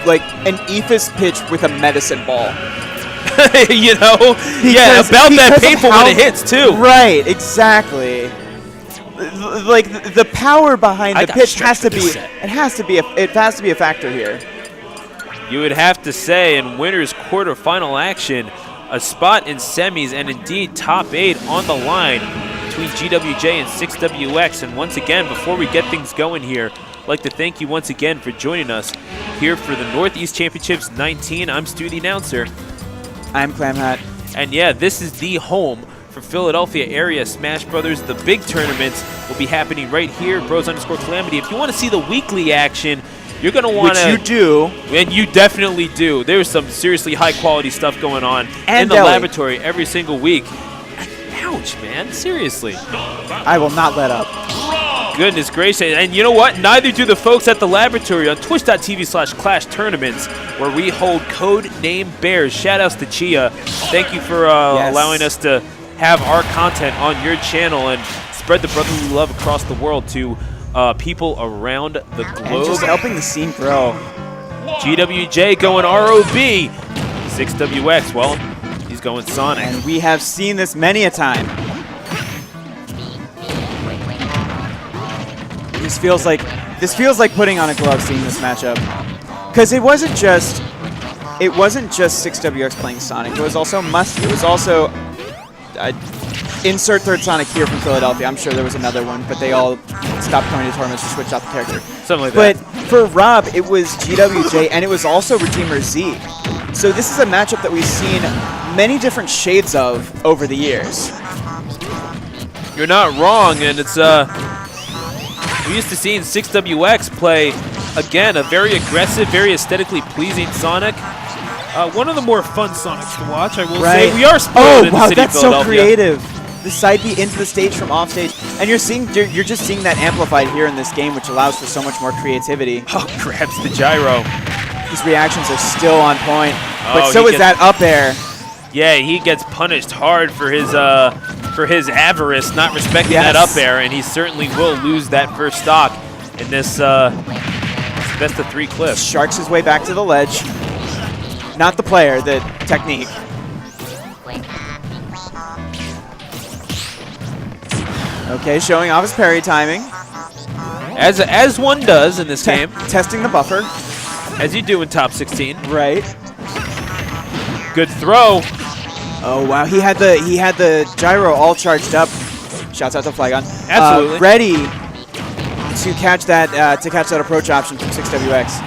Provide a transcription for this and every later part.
like an Ephus pitch with a medicine ball. You know? Yeah, about that painful when it hits, too. Right, exactly. Like, the power behind the pitch has to be, it has to be a factor here. You would have to say in winners quarterfinal action, a spot in semis and indeed top 8 on the line between GwJ and 6WX. And once again, before we get things going here, I'd like to thank you once again for joining us here for the Northeast Championships 19. I'm Stu, the announcer. I'm Clamhat. And yeah, this is the home for Philadelphia area Smash Brothers. The big tournaments will be happening right here, Bros_Calamity. If you want to see the weekly action, you're going to want to... Which you do. And you definitely do. There's some seriously high-quality stuff going on in the laboratory every single week. Ouch, man. Seriously. I will not let up. Goodness gracious. And you know what? Neither do the folks at the laboratory on twitch.tv/Clash Tournaments, where we hold code name Bears. Shout-outs to Chia. Thank you for allowing us to have our content on your channel and spread the brotherly love across the world to people around the globe. And just helping the scene grow. GwJ going ROB. 6WX, well, he's going Sonic. And we have seen this many a time. This feels like putting on a glove seeing this matchup. Because it wasn't just 6WX playing Sonic. It was also Musty. It was also insert third Sonic here from Philadelphia. I'm sure there was another one, but they all stopped coming to tournaments to switch out the character. Something like that. But for Rob, it was GwJ, and it was also Redeemer Z. So this is a matchup that we've seen many different shades of over the years. You're not wrong, and it's we used to seeing 6WX play again a very aggressive, very aesthetically pleasing Sonic. One of the more fun Sonics to watch, I will say. We are spoiled in the city of Philadelphia. That's so creative. The side B into the stage from off stage, and you're just seeing that amplified here in this game, which allows for so much more creativity. Oh, grabs the gyro. His reactions are still on point, but so is that up air. Yeah, he gets punished hard for his avarice, not respecting that up air, and he certainly will lose that first stock in this best of 3 clip. Sharks his way back to the ledge. Not the player, the technique. Okay, showing off his parry timing. As one does in this game. Testing the buffer. As you do in top 16. Right. Good throw. Oh wow, he had the gyro all charged up. Shouts out to Flygon. Absolutely. Ready to catch that approach option from 6WX.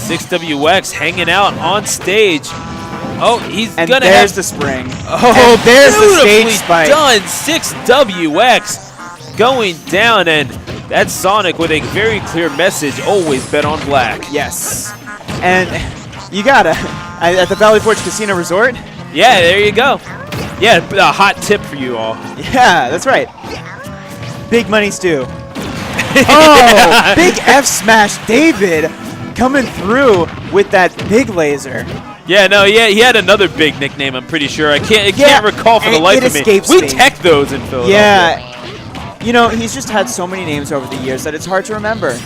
6WX hanging out on stage. Oh, he's and gonna there's the spring. Oh, and there's the stage spike. Done. 6WX going down, and that's Sonic with a very clear message: always bet on black. Yes, and you gotta at the Valley Forge Casino Resort. Yeah, there you go. Yeah, a hot tip for you all. Yeah, that's right. Big money stew. Oh, big F smash, David coming through with that big laser. Yeah, no, yeah, he had another big nickname, I'm pretty sure. I can't recall for the life of me. We tech those in Philadelphia. Yeah. You know, he's just had so many names over the years that it's hard to remember.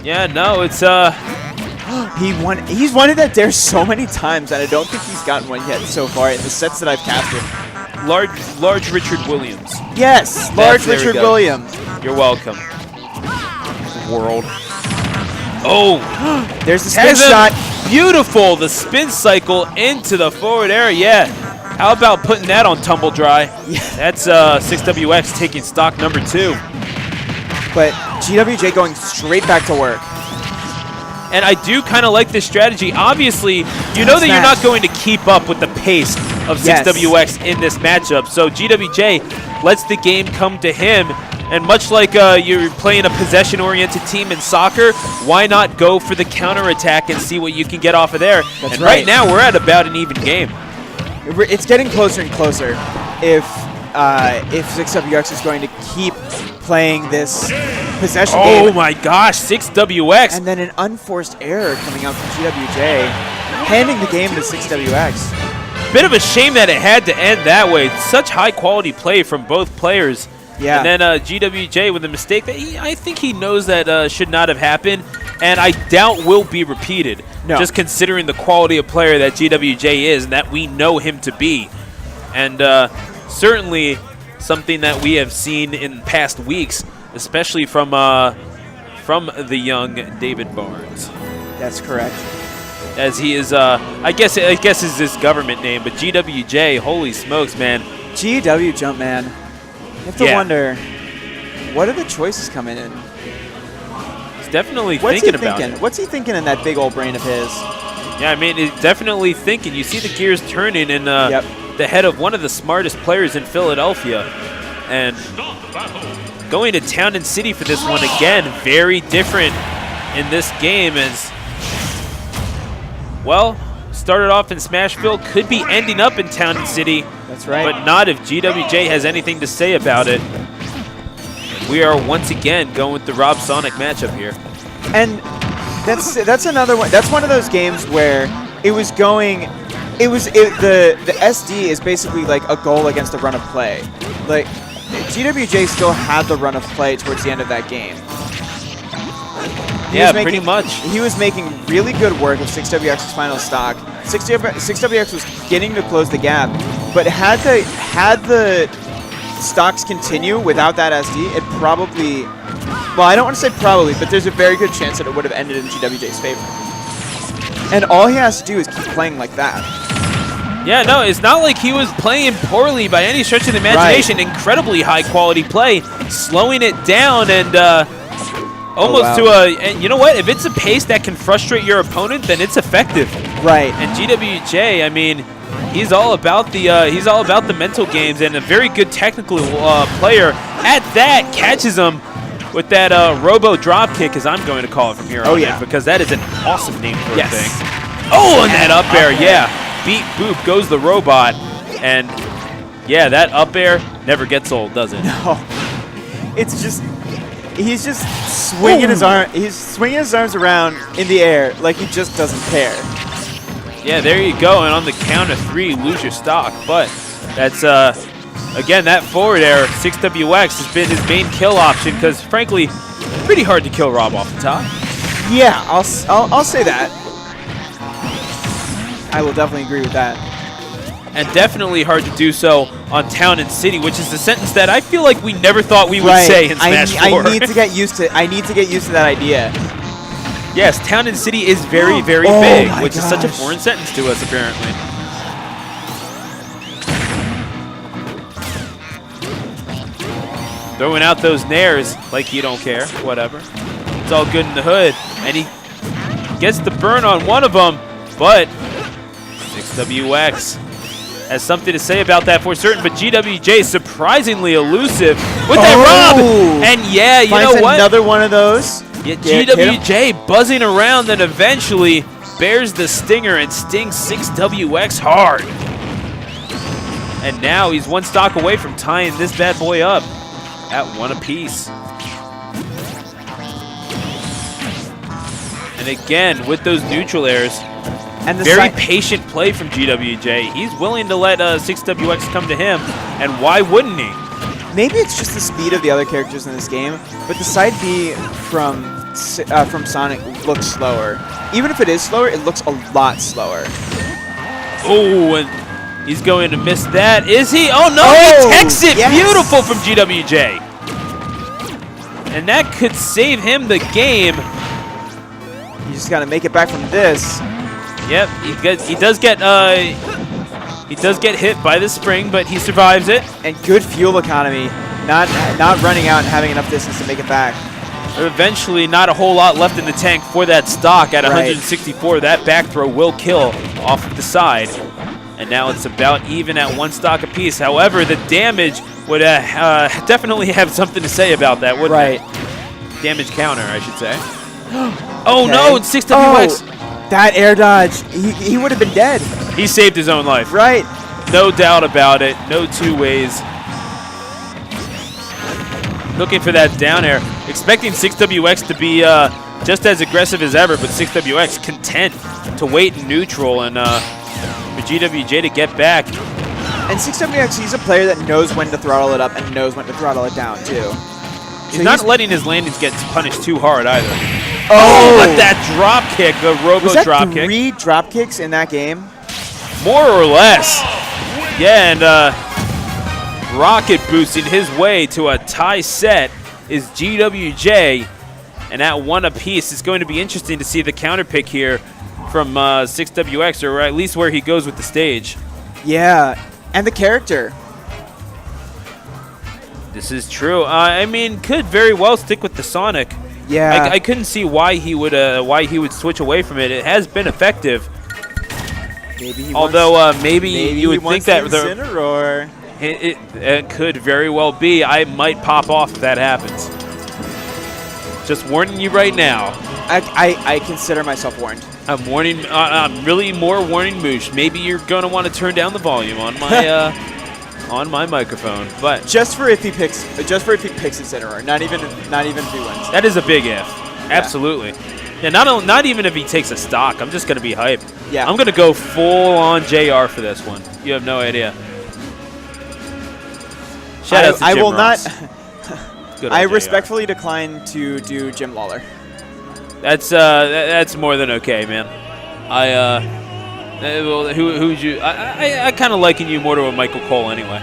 Yeah, no, it's he's won it at Dare so many times, and I don't think he's gotten one yet so far in the sets that I've casted. Large Richard Williams. Yes, large Richard Williams. You're welcome. World. Oh, there's the spin shot. Beautiful, the spin cycle into the forward air. Yeah, how about putting that on tumble dry? Yeah. That's 6WX taking stock number 2. But GwJ going straight back to work. And I do kind of like this strategy. Obviously, you know that you're not going to keep up with the pace of 6WX in this matchup. So GwJ lets the game come to him. And much like you're playing a possession-oriented team in soccer, why not go for the counterattack and see what you can get off of there? That's right now, we're at about an even game. It's getting closer and closer if 6WX is going to keep playing this possession game. Oh my gosh, 6WX. And then an unforced error coming out from GwJ, handing the game to 6WX. Bit of a shame that it had to end that way. Such high-quality play from both players. Yeah. And then GwJ with a mistake that I think he knows that should not have happened, and I doubt will be repeated. No. Just considering the quality of player that GwJ is and that we know him to be. And certainly something that we have seen in past weeks, especially from the young David Barnes. That's correct. As he is, I guess is his government name, but GwJ, holy smokes, man. GW Jumpman. You have to wonder, what are the choices coming in? He's definitely thinking about it. What's he thinking in that big old brain of his? Yeah, I mean, he's definitely thinking. You see the gears turning in the head of one of the smartest players in Philadelphia. And going to Town and City for this one again, very different in this game as, well, started off in Smashville, could be ending up in Town and City. That's right. But not if GwJ has anything to say about it. We are once again going with the Rob Sonic matchup here. And that's another one. That's one of those games where it was going. The SD is basically like a goal against the run of play. Like GwJ still had the run of play towards the end of that game. Yeah, pretty much. He was making really good work of 6WX's final stock. 6WX was getting to close the gap, but had the stocks continue without that SD, it probably, well, I don't want to say probably, but there's a very good chance that it would have ended in GwJ's favor. And all he has to do is keep playing like that. Yeah, no, it's not like he was playing poorly by any stretch of the imagination. Right. Incredibly high-quality play, slowing it down and almost to a, and you know what? If it's a pace that can frustrate your opponent, then it's effective. Right. And GwJ, I mean, he's all about the mental games and a very good technical player. At that, catches him with that robo drop kick, as I'm going to call it from here on in, because that is an awesome name for a thing. Oh, and that up air, beat boop goes the robot, and yeah, that up air never gets old, does it? No. It's just. He's just swinging his arm. He's swinging his arms around in the air like he just doesn't care. Yeah, there you go. And on the count of 3, lose your stock. But that's again that forward air. 6WX has been his main kill option because, frankly, pretty hard to kill Rob off the top. Yeah, I'll say that. I will definitely agree with that. And definitely hard to do so on Town and City, which is the sentence that I feel like we never thought we would say in Smash 4. I need to get used to. I need to get used to that idea. Yes, Town and City is very, very big, which is such a foreign sentence to us, apparently. Throwing out those nairs like you don't care. Whatever. It's all good in the hood, and he gets the burn on one of them, but 6WX has something to say about that for certain, but GwJ surprisingly elusive with that Rob. And yeah, you know what? Another one of those. Yeah, GwJ buzzing around, then eventually bears the stinger and stings 6WX hard. And now he's one stock away from tying this bad boy up at 1 apiece. And again, with those neutral airs, and very patient play from GwJ. He's willing to let 6WX come to him, and why wouldn't he? Maybe it's just the speed of the other characters in this game, but the side B from Sonic looks slower. Even if it is slower, it looks a lot slower. Oh, and he's going to miss that. Is he? Oh, no, he techs it. Yes. Beautiful from GwJ. And that could save him the game. You just got to make it back from this. Yep, he does get hit by the spring, but he survives it. And good fuel economy, not running out and having enough distance to make it back. Eventually, not a whole lot left in the tank for that stock at 164. That back throw will kill off of the side. And now it's about even at 1 stock apiece. However, the damage would definitely have something to say about that, wouldn't it? Damage counter, I should say. Oh no, it's 6WX. That air dodge, he would have been dead. He saved his own life. Right. No doubt about it. No two ways. Looking for that down air. Expecting 6WX to be just as aggressive as ever, but 6WX content to wait in neutral and for GwJ to get back. And 6WX, he's a player that knows when to throttle it up and knows when to throttle it down, too. He's not letting his landings get punished too hard either. Oh! But that drop kick, the robo Was that drop kick. 3 drop kicks in that game? More or less. Yeah, and rocket boosting his way to a tie set is GwJ. And at 1 apiece, it's going to be interesting to see the counter pick here from 6WX, or at least where he goes with the stage. Yeah, and the character. This is true. I mean, could very well stick with the Sonic. Yeah. I couldn't see why he would switch away from it. It has been effective. Maybe he maybe you would think that Incineroar. it could very well be. I might pop off if that happens. Just warning you right now. I consider myself warned. I'm warning. I'm really more warning Moosh. Maybe you're gonna want to turn down the volume on my on my microphone, but just for if he picks Incineroar, not even if he wins. that is a big if. Absolutely. Yeah, not even if he takes a stock. I'm just gonna be hype. Yeah. I'm gonna go full on JR for this one. You have no idea. Shout out to I Jim will Ross. not. Good I old JR. respectfully decline to do Jim Lawler. That's more than okay, man. Well, who'd you? I kind of liken you more to a Michael Cole anyway.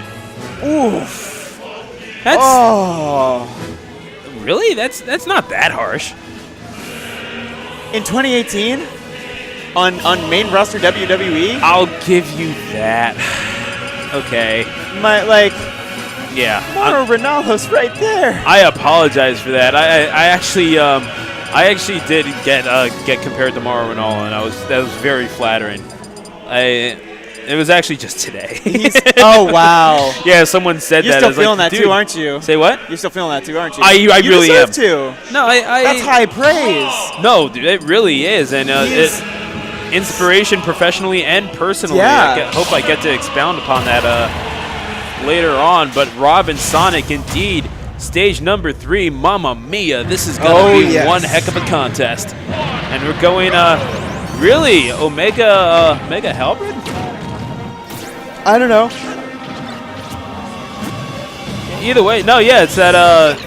Oof. That's really that's not that harsh. In 2018, on main roster WWE, I'll give you that. Okay. Yeah, Mauro Ronaldo's right there. I apologize for that. I actually did get compared to Mauro Ronaldo, and that was very flattering. It was actually just today. Oh wow! Yeah, someone said You're that. still feeling that too, aren't you? Say what? You're still feeling that too, aren't you? I really am. You deserve to. No, That's high praise. No, dude, it really is, and inspiration professionally and personally. Yeah. I hope I get to expound upon that later on. But Rob and Sonic, indeed, stage number 3. Mamma mia! This is going to be one heck of a contest, and we're going really Omega Halberd. I don't know. Either way, no, yeah, it's that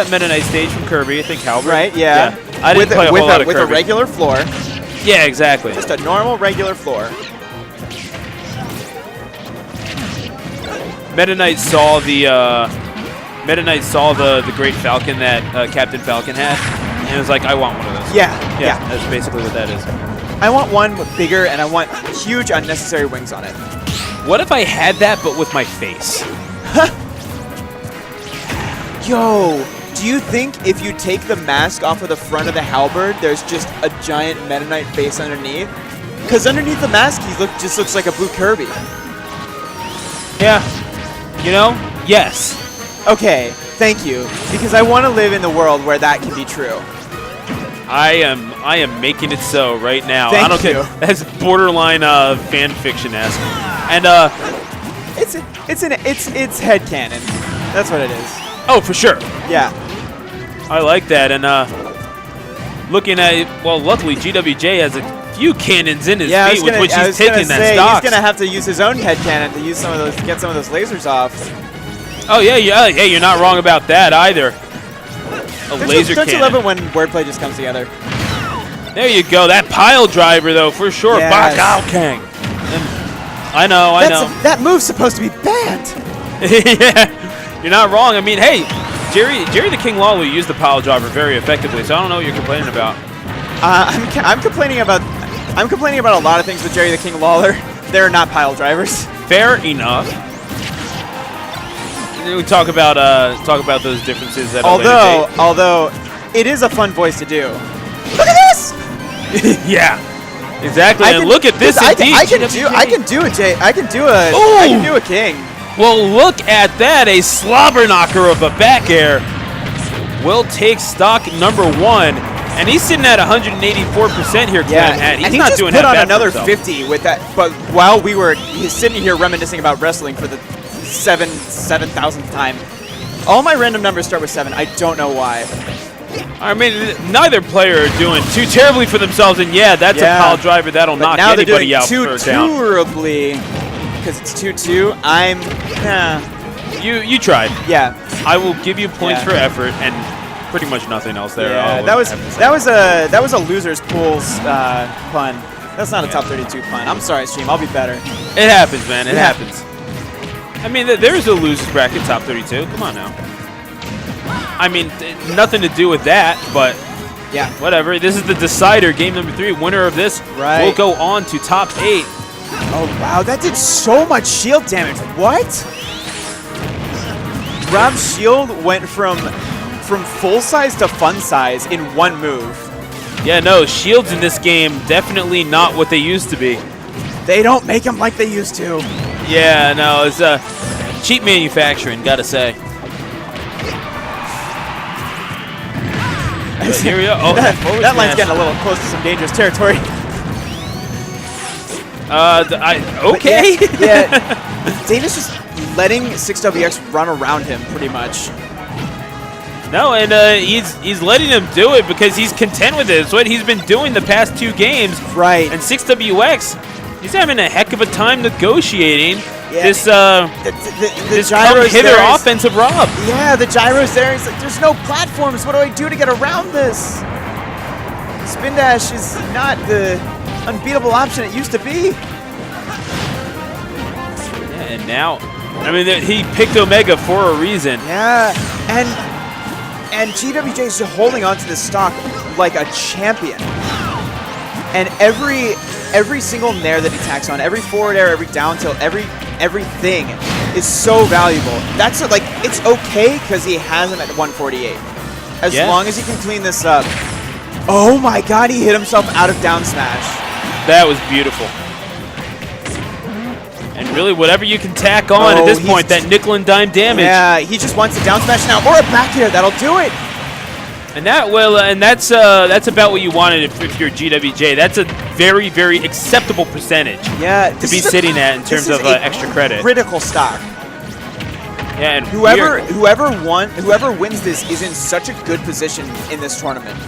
Meta Knight stage from Kirby. I think Halberd. Right? Yeah. I didn't play a whole lot of with Kirby. a regular floor. Yeah, exactly. Just a normal regular floor. Meta Knight saw the Great Falcon that Captain Falcon had, and it was like, I want one of those. Yeah. That's basically what that is. I want one bigger, and I want huge unnecessary wings on it. What if I had that, but with my face? Yo, do you think if you take the mask off of the front of the halberd, there's just a giant Meta Knight face underneath? Because underneath the mask, he just looks like a blue Kirby. Yeah. You know? Yes. Okay, thank you. Because I want to live in the world where that can be true. I am making it so right now. Thank I don't you. think that's borderline fan fiction-esque. And it's headcanon. That's what it is. Oh, for sure. Yeah. I like that. And looking at it, well, luckily GwJ has a few cannons in his feet with which he's taking that stock. He's gonna have to use his own headcanon to use some of those, get some of those lasers off. Oh yeah. Hey, you're not wrong about that either. Laser cannon. Don't you love it when wordplay just comes together? There you go. That pile driver, though, for sure. Yes. Bakao Kang. I know. That move's supposed to be banned. Yeah, you're not wrong. I mean, hey, Jerry the King Lawler used the pile driver very effectively, so I don't know what you're complaining about. I'm complaining about a lot of things with Jerry the King Lawler. They're not pile drivers. Fair enough. We talk about those differences. Although it is a fun voice to do. Look at this. Yeah, exactly. And look at this. I can do a king. Well, look at that. A slobber knocker of a back air will take stock number 1. And he's sitting at 184% here, Clem. He's not doing that bad. He just put on another 50 with that. But while he's sitting here reminiscing about wrestling for the 7,000th time. All my random numbers start with 7. I don't know why. I mean, neither player are doing too terribly for themselves, and yeah, that's a pile driver that'll knock anybody out for a down. Terribly. because it's 2-2. I'm, You tried. yeah. I will give you points for effort and pretty much nothing else there. Yeah, that was a loser's pools pun. That's not a top 32 pun. I'm sorry, stream. I'll be better. It happens, man. It happens. I mean, there's a losers bracket top 32. Come on now. I mean, nothing to do with that, but yeah, whatever. This is the decider, game number 3. Winner of this will go on to top 8. Oh, wow. That did so much shield damage. What? Rob's shield went from full size to fun size in one move. Yeah, no, shields in this game definitely not what they used to be. They don't make them like they used to. Yeah, no, it's cheap manufacturing, gotta say. But here we go. Oh, that line's getting a little close to some dangerous territory. Okay. Yeah. Dana's just letting 6WX run around him pretty much. No, and he's letting him do it because he's content with it. It's what he's been doing the past 2 games. Right. And 6WX, he's having a heck of a time negotiating this this come-hither offensive Rob. Yeah, the gyro's there. He's like, there's no platforms. What do I do to get around this? Spin dash is not the unbeatable option it used to be. Yeah, and now, I mean, he picked Omega for a reason. Yeah, and GwJ is just holding on to this stock like a champion. And every single nair that he tacks on, every forward air, every down tilt, everything is so valuable. That's like, it's okay because he has him at 148. As long as he can clean this up. Oh my god, he hit himself out of down smash. That was beautiful. And really, whatever you can tack on at this point, that nickel and dime damage. Yeah, he just wants a down smash now, or a back here. That'll do it. And that will, and that's about what you wanted if you're GwJ. That's a very, very acceptable percentage. Yeah, to be sitting at in terms of extra credit. Critical stock. Yeah, and whoever wins this is in such a good position in this tournament.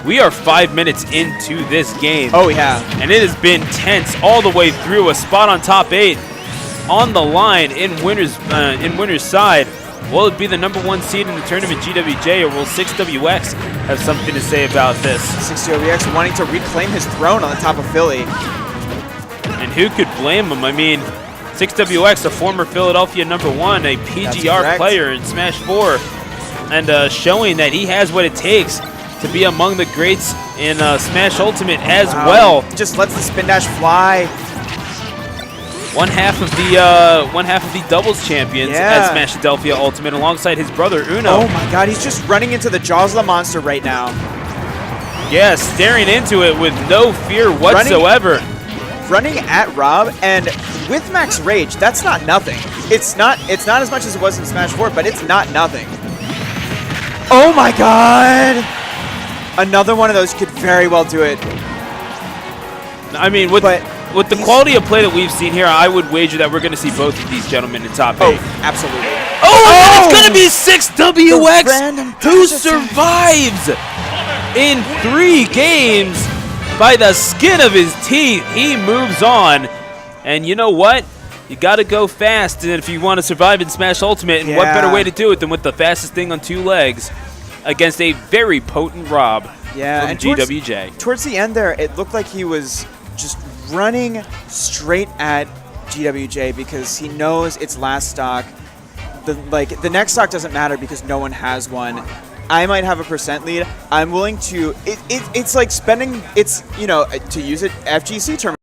We are 5 minutes into this game. Oh yeah, and it has been tense all the way through. A spot on top 8 on the line in winners side. Will it be the #1 seed in the tournament, GwJ, or will 6WX have something to say about this? 6WX wanting to reclaim his throne on the top of Philly. And who could blame him? I mean, 6WX, a former Philadelphia #1, a PGR player in Smash 4, and showing that he has what it takes to be among the greats in Smash Ultimate as well. Just lets the spin dash fly. One half of the doubles champions at Smash Philadelphia Ultimate, alongside his brother Uno. Oh my god, he's just running into the jaws of the monster right now. Yeah, staring into it with no fear whatsoever. Running at Rob, and with max rage, that's not nothing. It's not as much as it was in Smash 4, but it's not nothing. Oh my god! Another one of those could very well do it. I mean, with the quality of play that we've seen here, I would wager that we're going to see both of these gentlemen in top 8. Oh, absolutely. Oh, it's going to be 6WX who survives in 3 games by the skin of his teeth. He moves on. And you know what? You got to go fast and if you want to survive in Smash Ultimate. And what better way to do it than with the fastest thing on 2 legs against a very potent Rob from GwJ. Towards the end there, it looked like he was just running straight at GwJ because he knows it's last stock. The next stock doesn't matter because no one has one. I might have a % lead. I'm willing to. It's like spending. It's, you know, to use it FGC term.